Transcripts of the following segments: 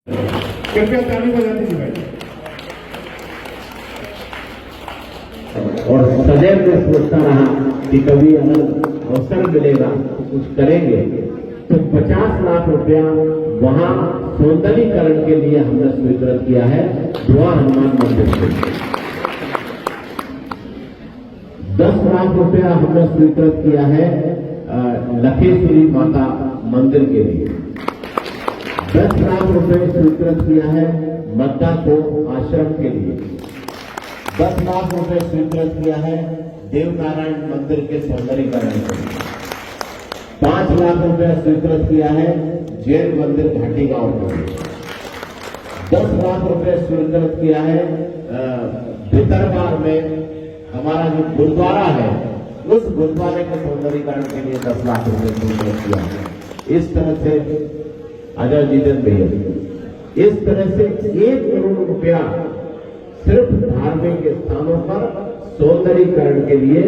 कृपया ताली बजा दीजिए भाई। और सदैव मैं सोचता रहा कि कभी अगर अवसर मिलेगा तो कुछ करेंगे, तो 50 लाख रुपया वहां सौंदर्यीकरण के लिए हमने स्वीकृत किया है दुआ हनुमान मंदिर से। 10 लाख रुपया हमने स्वीकृत किया है लखेश्वरी माता मंदिर के लिए। 10 लाख रुपए स्वीकृत किया है मद्दा को आश्रम के लिए। 10 लाख रुपए स्वीकृत किया है देवनारायण मंदिर के सौंदर्यीकरण के लिए। 5 लाख रुपए स्वीकृत किया है जैन मंदिर घाटी गांव के लिए। 10 लाख रुपए स्वीकृत किया है भितरवार में हमारा जो गुरुद्वारा है उस गुरुद्वारे के सौंदर्यीकरण के लिए 10 लाख रुपए स्वीकृत किया है। इस तरह से अजय जीतन भैया इस तरह से 1 करोड़ रुपया सिर्फ धार्मिक स्थानों पर सौंदर्यीकरण के लिए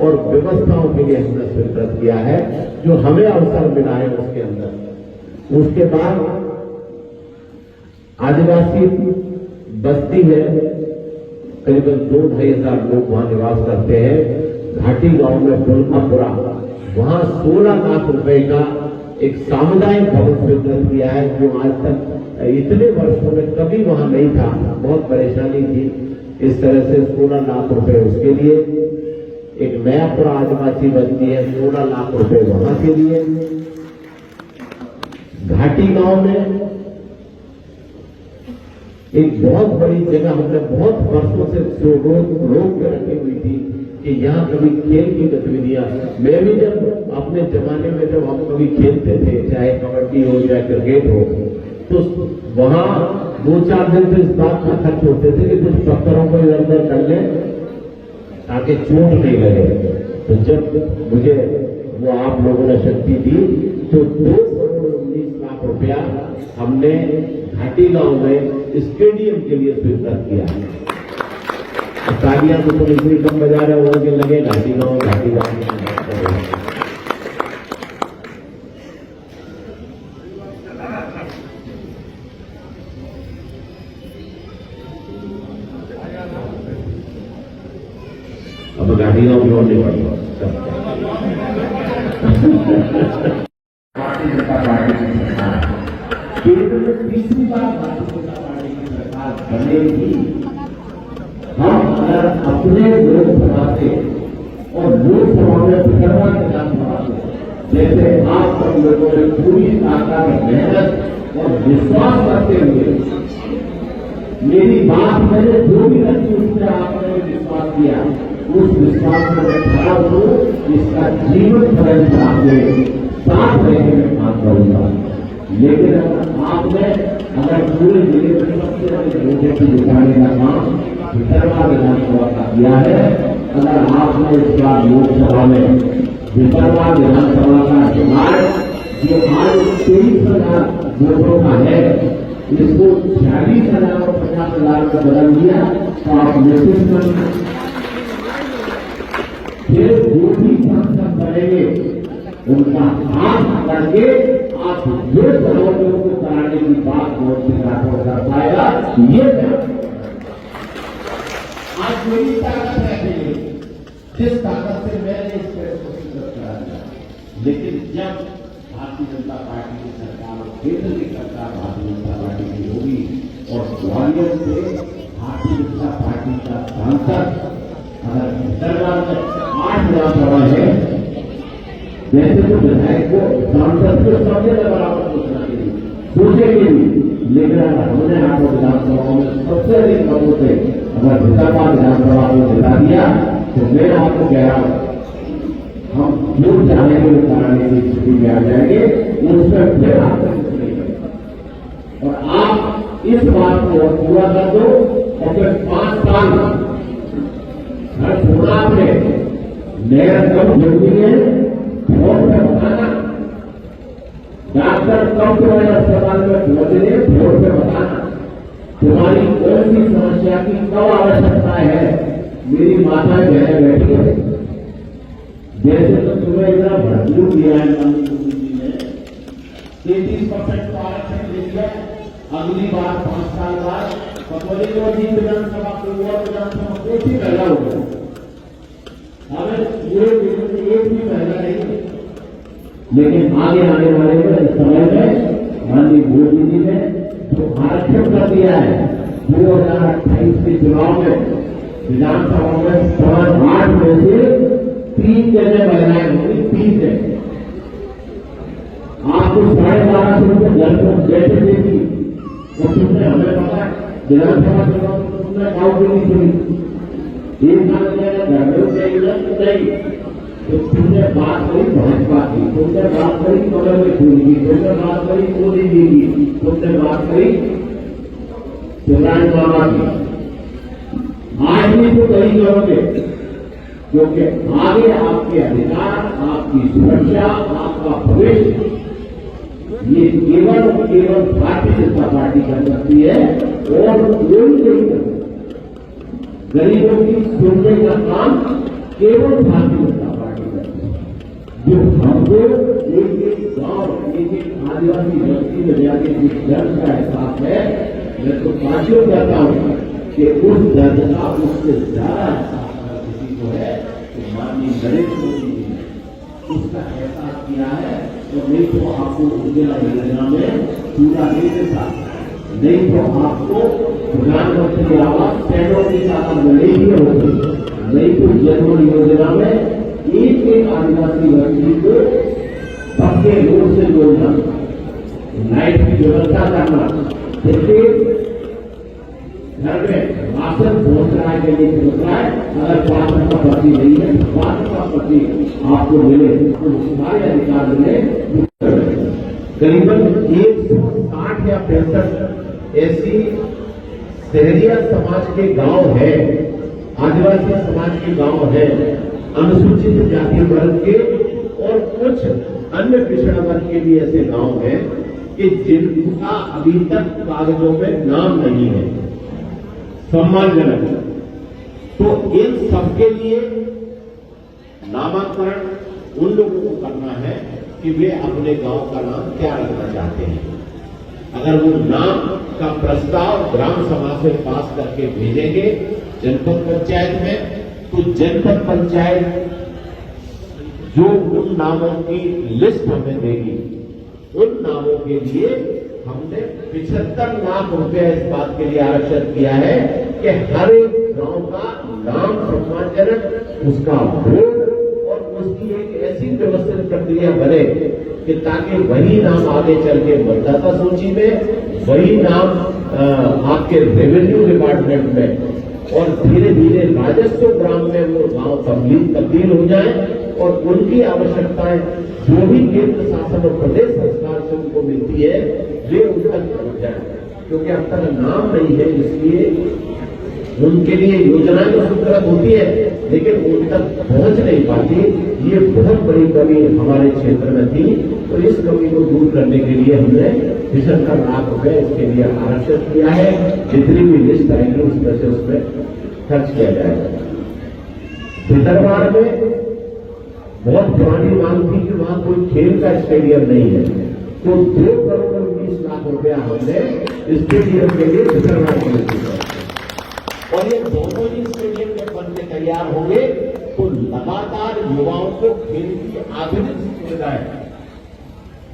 और व्यवस्थाओं के लिए हमने स्वीकृत किया है जो हमें अवसर मिला है उसके अंदर। उसके बाद आदिवासी बस्ती है, करीबन 2-2.5 हजार लोग वहां निवास करते हैं। घाटी गांव में बुलकापुरा, वहां 16 लाख रुपए का एक सामुदायिक भवन स्वीकृत किया है जो आज तक इतने वर्षों में कभी वहां नहीं था, बहुत परेशानी थी। इस तरह से 16 लाख रुपए उसके लिए। एक नयापुरा आदिवासी बस्ती है, 16 लाख रुपए वहां के लिए। घाटी गांव में एक बहुत बड़ी जगह हमने बहुत वर्षों से रोक के रखी हुई थी कि यहाँ कभी खेल की गतिविधियां, मैं भी जब अपने जमाने में जब हम कभी खेलते थे, चाहे कबड्डी हो चाहे क्रिकेट हो, तो वहां 2-4 दिन तो इस बात का खर्च होते थे कि कुछ पत्थरों को इधर उधर कर ले ताकि चोट नहीं लगे। तो जब मुझे वो आप लोगों ने शक्ति दी तो 2.19 लाख रुपया हमने घाटी गांव में स्टेडियम के लिए स्वीकृत किया है। तालियां तो तुम इतनी कम बजा रहे हो कि लगे घाटी गांव अब घाटी गांव की ओर नहीं पड़ता। भारतीय जनता पार्टी की सरकार केंद्र में तीसरी बार भारतीय जनता पार्टी की सरकार बनेगी। हम अगर अपने लोकसभा से और लोकसभा में विधानसभा विधानसभा से जैसे आप सब लोगों ने पूरी ताकत मेहनत और विश्वास करते हुए मेरी बात मैंने जो भी रखी उससे आपने विश्वास किया, उस विश्वास में मैं खड़ा हूं। इसका जीवन भर आपने साथ रहने में काम करूंगा। लेकिन आपने अगर पूरे जिले में सबसे बड़े लोगों की दिखाने का काम विदर्भा विधानसभा का किया है, अगर आपने इस बार लोकसभा में विदर्भा विधानसभा का चुनाव जो आज 23,000 वोटों का है, इसको 46,000 और 50,000 का बदल दिया, तो आप निश्चित फिर जो भी सांसद बनेंगे उनका हाथ करके आप जो सवालों को कराने की बात बहुत से राठौर कर पाएगा। ये आज मेरी ताकत है जिस ताकत से मैंने इस पेड़ को स्वीकृत करा दिया। लेकिन जब भारतीय जनता पार्टी की सरकार और केंद्र की सरकार भारतीय जनता पार्टी की होगी और ग्वालियर से भारतीय जनता पार्टी का सांसद अगर सरकार में 8 विधानसभा है, वैसे तो विधायक को सांसद को सबसे बराबर सोचेंगे, लेकिन हमने 8 विधानसभाओं में सबसे अधिक मतों से अगर विधानसभा विधानसभा को जिता दिया तो मैं आपको कह रहा हूं हम लोग जाने को कराने की स्थिति में आ जाएंगे, उसमें फिर आप और आप इस बात को पूरा कर दो और फिर 5 साल हर चुनाव में नया कब जरूरी है, वोट में बताना, डॉक्टर कब तुम्हारे अस्पताल में पहुंचने, वोट में बताना, तुम्हारी कौन सी समस्या की कब आवश्यकता है। मेरी माता जय बैठी है, जैसे तो तुम्हें इतना भरपूर दिया है, 33% तो आरक्षण दे दिया, अगली बार 5 साल बाद पकौड़ी को भी विधानसभा को और विधानसभा को भी पहला होगा। हमें ये एक भी पहला नहीं है, लेकिन आगे आने वाले समय में माननीय मोदी जी ने जो आरक्षण कर दिया है 2028 के चुनाव में विधानसभा में 8 में से 3 जगह महिलाएं होंगी, 3 जगह। आपको 1250 रुपये घर को जैसे देगी वो तुमने हमें पता है विधानसभा चुनाव में तुमने गाँव की नहीं सुनी, एक बार घर में नहीं तो तुमने बात करी भाजपा की, तुमने बात करी कमल में फूल की, तुमने बात करी मोदी जी की, तुमने बात करी शिवराज बाबा की। आज भी तो कहीं करोगे, क्योंकि आगे आपके अधिकार, आपकी सुरक्षा, आपका भविष्य ये केवल भारतीय जनता पार्टी कर सकती है और कोई नहीं कर सकता। गरीबों की सुनने का काम केवल भारतीय जनता पार्टी करती है। जो हमको एक गांव, एक आदिवासी व्यक्ति में जाके जिस दर्द का एहसास है, मैं तो पार्टियों कहता हूं कि उस दर्द का उससे ज्यादा एहसास किसी को है तो माननीय नरेंद्र मोदी जी ने उसका एहसास किया है। तो नहीं तो आपको उज्ज्वला योजना में पूरा नहीं देता, नहीं तो आपको प्रधानमंत्री आवास शहरों की ताकत नहीं होती, नहीं तो जन्म योजना में एक आदिवासी व्यक्ति को पक्के रोड से जोड़ना, लाइट की व्यवस्था करना, जैसे घर में राशन पहुंच रहा है कि नहीं पहुंच रहा है, अगर 5 का पति नहीं है 5 का पति आपको मिले तो सारे अधिकार मिले। करीबन 160 या 65 ऐसी शहरिया समाज के गांव है, आदिवासी समाज के गांव है, अनुसूचित जाति वर्ग के और कुछ अन्य पिछड़ा वर्ग के भी ऐसे गांव हैं कि जिनका अभी तक कागजों में नाम नहीं है, सम्मानजनक। तो इन सबके लिए नामांकन उन लोगों को करना है कि वे अपने गांव का नाम क्या रखना चाहते हैं। अगर वो नाम का प्रस्ताव ग्राम सभा से पास करके भेजेंगे जनपद पंचायत में, तो जनपद पंचायत जो उन नामों की लिस्ट हमें देगी, उन नामों के लिए हमने 75 लाख रुपए इस बात के लिए आरक्षित किया है कि हर एक गांव का नाम सम्मानजनक, उसका वोट और उसकी एक ऐसी व्यवस्थित प्रक्रिया बने कि ताकि वही नाम आगे चल के मतदाता सूची में, वही नाम आपके रेवेन्यू डिपार्टमेंट में और धीरे धीरे राजस्व ग्राम में वो गांव तब्दील हो जाए और उनकी आवश्यकताएं जो भी केंद्र शासन और प्रदेश सरकार से उनको मिलती है वे उन तक पहुंच जाए। क्योंकि अब तक नाम नहीं है, इसलिए उनके लिए योजनाएं तो स्वीकृत होती है लेकिन उन तक पहुंच नहीं पाती। ये बहुत बड़ी कमी हमारे क्षेत्र में थी, तो इस कमी को दूर करने के लिए हमने 75 लाख रुपए इसके लिए आरक्षित किया है। जितनी भी लिस्ट आएगी उसमें से उसमें खर्च किया जाएगा। भितरवाड़ में बहुत पुरानी मांग थी कि वहां कोई खेल का स्टेडियम नहीं है, तो 2 करोड़ 20 लाख रुपया हमने स्टेडियम के लिए भितरवाड़ को दिया और ये दोनों ही स्टेडियम के बनने तैयार होंगे तो लगातार युवाओं को खेल की आधुनिक सुविधाएं,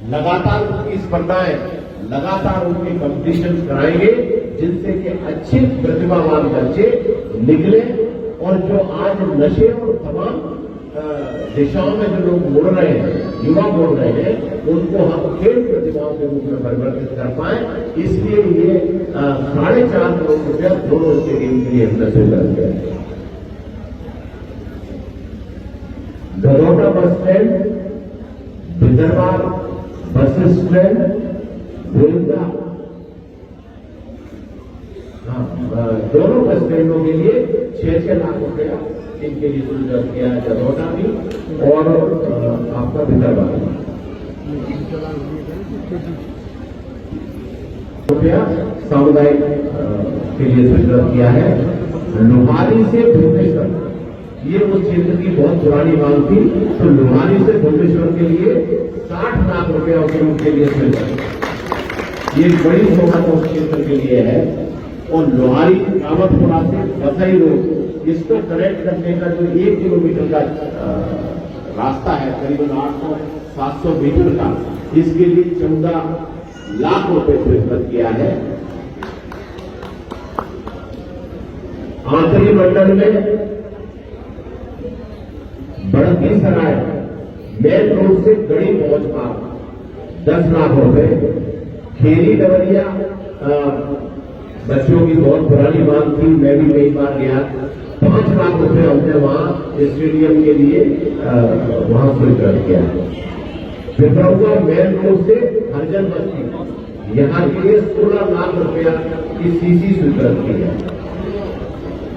लगातार उनकी स्पर्धाएं, लगातार उनके कॉम्पिटिशन कराएंगे जिनसे कि अच्छे प्रतिभावान बच्चे निकले और जो आज नशे और तमाम दिशाओं में जो लोग मुड़ रहे हैं, युवा मुड़ रहे हैं, उनको हम खेल प्रतिभाओं के रूप में परिवर्तित कर पाए। इसलिए ये 4.5 करोड़ रुपया दोनों स्टेडियम के लिए हमने स्वीकृत किया। गदौटा bus stand, भितरवाड़ bus stand, Govinda, दोनों बस स्टैंडों के लिए 6-6 लाख रुपया इनके लिए स्वीकृत किया है। गदौटा भी और आपका भितरवाड़ रुपया सामुदायिक के लिए स्वीकृत किया है। लोहारी से भुवनेश्वर, ये उस क्षेत्र की बहुत पुरानी मांग थी, तो लोहारी से भुवनेश्वर के लिए 60 लाख रुपया उस रूट के लिए स्वीकृत। ये बड़ी सौगात उस क्षेत्र के लिए है। और लोहारी कामतपुरा से बसई रोड, इसको कनेक्ट करने का जो 1 किलोमीटर का रास्ता है, करीबन 800-700 मीटर का, इसके लिए 14 लाख रुपए स्वीकृत किया है। आंतरी मंडल में बड़की सराय मेन रोड से गड़ी पहुंच मार्ग 10 लाख रुपए। खेरी डवरिया बच्चों की बहुत पुरानी मांग थी, मैं भी कई बार गया, 5 लाख रुपए हमने वहां स्टेडियम के लिए वहां स्वीकृत किया है। पिपरौआ मेन रोड से हरजन बस्ती, यहां के लिए 16 लाख रुपया की सीसी स्वीकृत की है।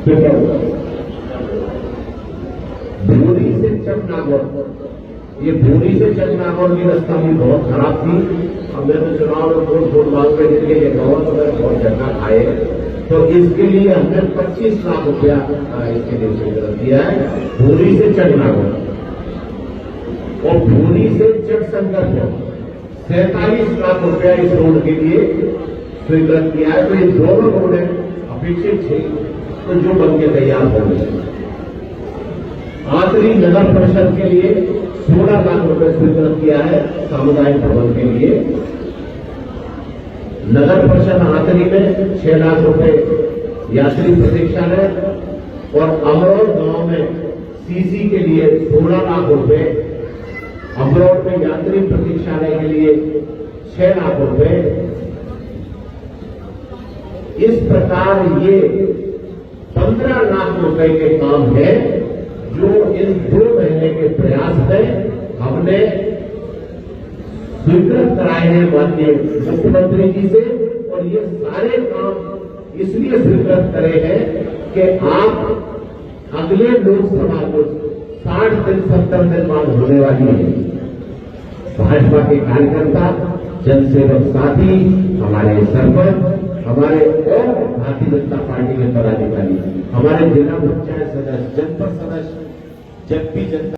पिपरौआ भूरी से चकनागौर, ये भूरी से चकनागौर की रास्ता भी बहुत खराब थी। अब मैं तो चुनाव में वोट मांग के लिए ये गाँव तो मैं बहुत झटका खाए, तो इसके लिए हमने 25 लाख रुपया इसके लिए स्वीकृत किया है। भूरी से चकनागौर और भूरी से चकसंगत 47 लाख रुपया इस रोड के लिए स्वीकृत किया है। तो ये दोनों रोड अपेक्षित थे, तो जो बन के तैयार हो गए। आंतरी नगर परिषद के लिए 16 लाख रुपए स्वीकृत किया है सामुदायिक भवन के लिए। नगर परिषद आंतरी में 6 लाख रुपए यात्री प्रतीक्षालय और अमरोड़ गांव में सीसी के लिए 16 लाख रुपए, अमरोड़ में यात्री प्रतीक्षालय के लिए 6 लाख रुपए। इस प्रकार ये 15 लाख रुपए के काम है जो इन 2 महीने के प्रयास में हमने स्वीकृत कराए हैं माननीय मुख्यमंत्री जी से। और ये सारे काम इसलिए स्वीकृत करे हैं कि आप अगले लोकसभा को 60 दिन 70 दिन बाद होने वाली है। भाजपा के कार्यकर्ता, जनसेवक साथी, हमारे सरपंच, हमारे और भारतीय जनता पार्टी के पदाधिकारी, हमारे जिला पंचायत सदस्य, जनपद सदस्य, जब भी जनता